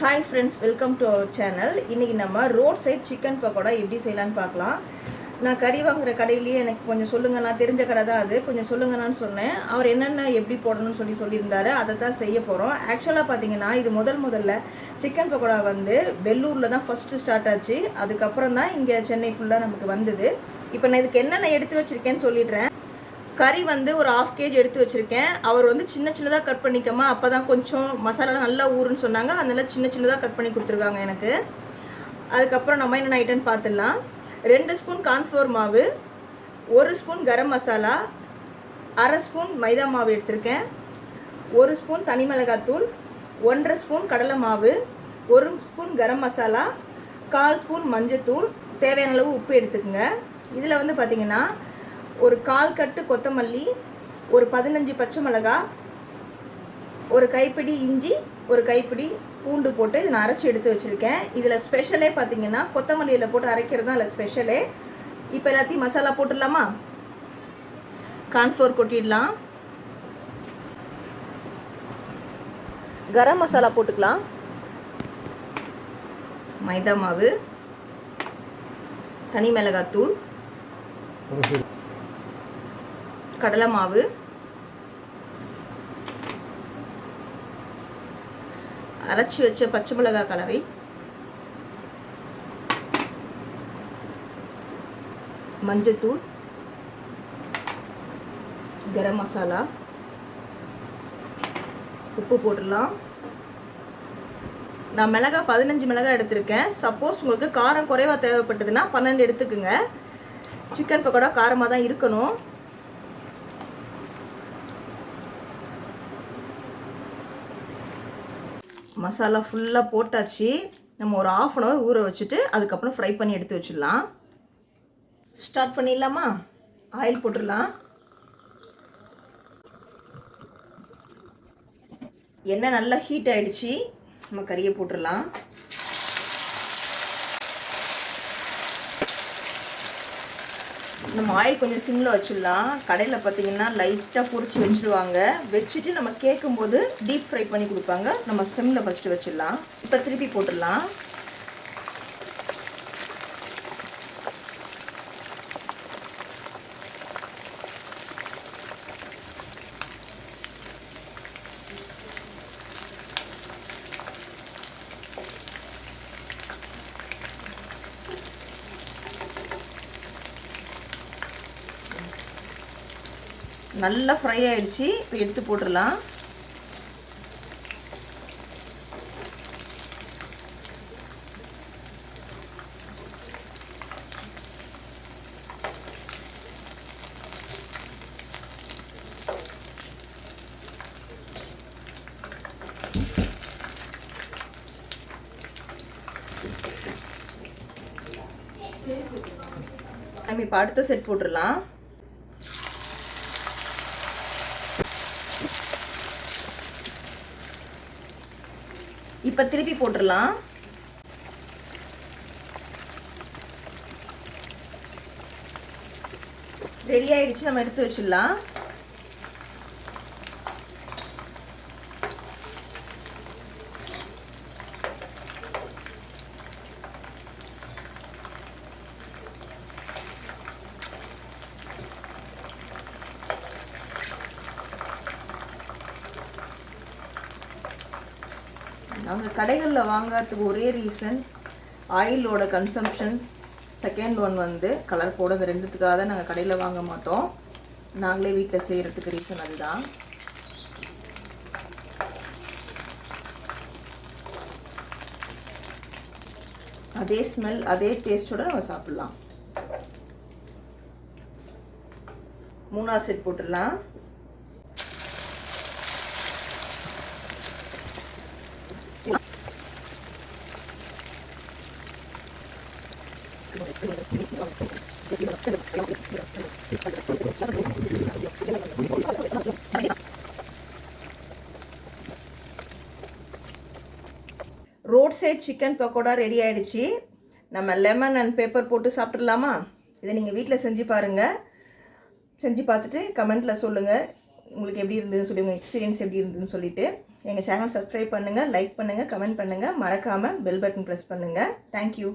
Hi friends, welcome to our channel. இன்றைக்கி நம்ம road side chicken pakoda எப்படி செய்யலான்னு பார்க்கலாம். நான் கறி வாங்குகிற கடையிலேயே எனக்கு கொஞ்சம் சொல்லுங்கள், நான் தெரிஞ்ச கடை தான் அது, கொஞ்சம் சொல்லுங்கண்ணான்னு சொன்னேன். அவர் என்னென்ன எப்படி போடணும்னு சொல்லியிருந்தாரு. அதை தான் செய்ய போகிறோம். ஆக்சுவலாக பார்த்தீங்கன்னா இது முதல்ல சிக்கன் பக்கோடா வந்து வெள்ளூரில் தான் ஃபஸ்ட்டு ஸ்டார்ட் ஆச்சு. அதுக்கப்புறம் தான் இங்கே சென்னை ஃபுல்லாக நமக்கு வந்தது. இப்போ நான் இதுக்கு என்னென்ன எடுத்து வச்சுருக்கேன்னு சொல்லிடுறேன். கறி வந்து ஒரு 1/2 kg எடுத்து வச்சுருக்கேன். அவர் வந்து சின்னதாக கட் பண்ணிக்கமா, அப்போ தான் கொஞ்சம் மசாலா நல்லா ஊறுன்னு சொன்னாங்க. அதனால சின்னதாக கட் பண்ணி கொடுத்துருக்காங்க எனக்கு. அதுக்கப்புறம் நம்ம என்னென்ன ஐட்டம்னு பார்த்துடலாம். 2 ஸ்பூன் கார்ன்ஃப்ளவர் மாவு, 1 ஸ்பூன் கரம் மசாலா, 1/2 ஸ்பூன் மைதா மாவு எடுத்திருக்கேன், 1 ஸ்பூன் தனி மிளகாத்தூள், 1/2 ஸ்பூன் கடலை மாவு, 1 ஸ்பூன் கரம் மசாலா, 1/4 ஸ்பூன் மஞ்சத்தூள், தேவையான அளவு உப்பு எடுத்துக்கோங்க. இதில் வந்து பார்த்திங்கன்னா ஒரு 1/4 கட்டு கொத்தமல்லி, ஒரு 15 பச்சை மிளகா, ஒரு கைப்பிடி இஞ்சி, ஒரு கைப்பிடி பூண்டு போட்டு இதை நான் அரைச்சி எடுத்து வச்சுருக்கேன். இதில் ஸ்பெஷலே பார்த்தீங்கன்னா கொத்தமல்லியில் போட்டு அரைக்கிறது தான் இதில் ஸ்பெஷலே. இப்போ எல்லாத்தையும் மசாலா போட்டுடலாமா? கார்ன்ஃப்ளவர் கொட்டிடலாம், கரம் மசாலா போட்டுக்கலாம், மைதா மாவு, தனி மிளகாத்தூள், கடலை மாவு, அரைச்சி வச்ச பச்சை மிளகாய் கலவை, மஞ்சத்தூள், கரம் மசாலா, உப்பு போட்டுடலாம். நான் மிளகாய் 15 மிளகாய் எடுத்திருக்கேன். சப்போஸ் உங்களுக்கு காரம் குறைவாக தேவைப்பட்டதுன்னா 12 எடுத்துக்குங்க. சிக்கன் பக்கோடா காரமாக தான் இருக்கணும். மசாலா ஃபுல்லாக போட்டாச்சு. நம்ம ஒரு 1/2 அன் ஹவர் ஊற வச்சுட்டு அதுக்கப்புறம் ஃப்ரை பண்ணி எடுத்து வச்சிடலாம். ஸ்டார்ட் பண்ணிடலாமா? ஆயில் போட்டுடலாம். எண்ணெய் நல்லா ஹீட் ஆகிடுச்சு. நம்ம கறியை போட்டுடலாம். நம்ம ஆயில் கொஞ்சம் சிம்மில் வச்சிடலாம். கடையில் பார்த்தீங்கன்னா லைட்டாக பொரிச்சு வச்சுருவாங்க. வச்சுட்டு நம்ம கேட்கும்போது டீப் ஃப்ரை பண்ணி கொடுப்பாங்க. நம்ம சிம்மில் ஃபஸ்ட்டு வச்சிடலாம். இப்போ திருப்பி போட்டுடலாம். நல்லா ஃப்ரை ஆகிடுச்சு. இப்போ எடுத்து போட்டுடலாம். நம்ம இப்போ அடுத்த செட் போட்டுடலாம். இப்போ திருப்பி போட்டுடலாம். ரெடி ஆயிடுச்சு. நம்ம எடுத்து வச்சிடலாம். நாங்கள் கடைகளில் வாங்கிறதுக்கு ஒரே ரீசன் ஆயிலோட கன்சம்ஷன். செகண்ட் ஒன் வந்து கலர் போட. இந்த ரெண்டுத்துக்காக தான் நாங்கள் கடையில் வாங்க மாட்டோம். நாங்களே வீட்டில் செய்கிறதுக்கு ரீசன் அதுதான். அதே ஸ்மெல் அதே டேஸ்ட்டோடு நம்ம சாப்பிட்லாம். 3ஆவது செட் போட்டுடலாம். Road side chicken pakoda ready ஆகிடுச்சு. நம்ம லெமன் அண்ட் பேப்பர் போட்டு சாப்பிட்றலாமா? இதை நீங்கள் வீட்டில் செஞ்சு பாருங்கள். செஞ்சு பார்த்துட்டு கமெண்ட்டில் சொல்லுங்கள் உங்களுக்கு எப்படி இருந்ததுன்னு சொல்லி, உங்கள் எக்ஸ்பீரியன்ஸ் எப்படி இருந்ததுன்னு சொல்லிவிட்டு. எங்கள் சேனல் சப்ஸ்கிரைப் பண்ணுங்கள், லைக் பண்ணுங்கள், கமெண்ட் பண்ணுங்கள், மறக்காமல் பெல் பட்டன் ப்ரெஸ் பண்ணுங்கள். தேங்க்யூ.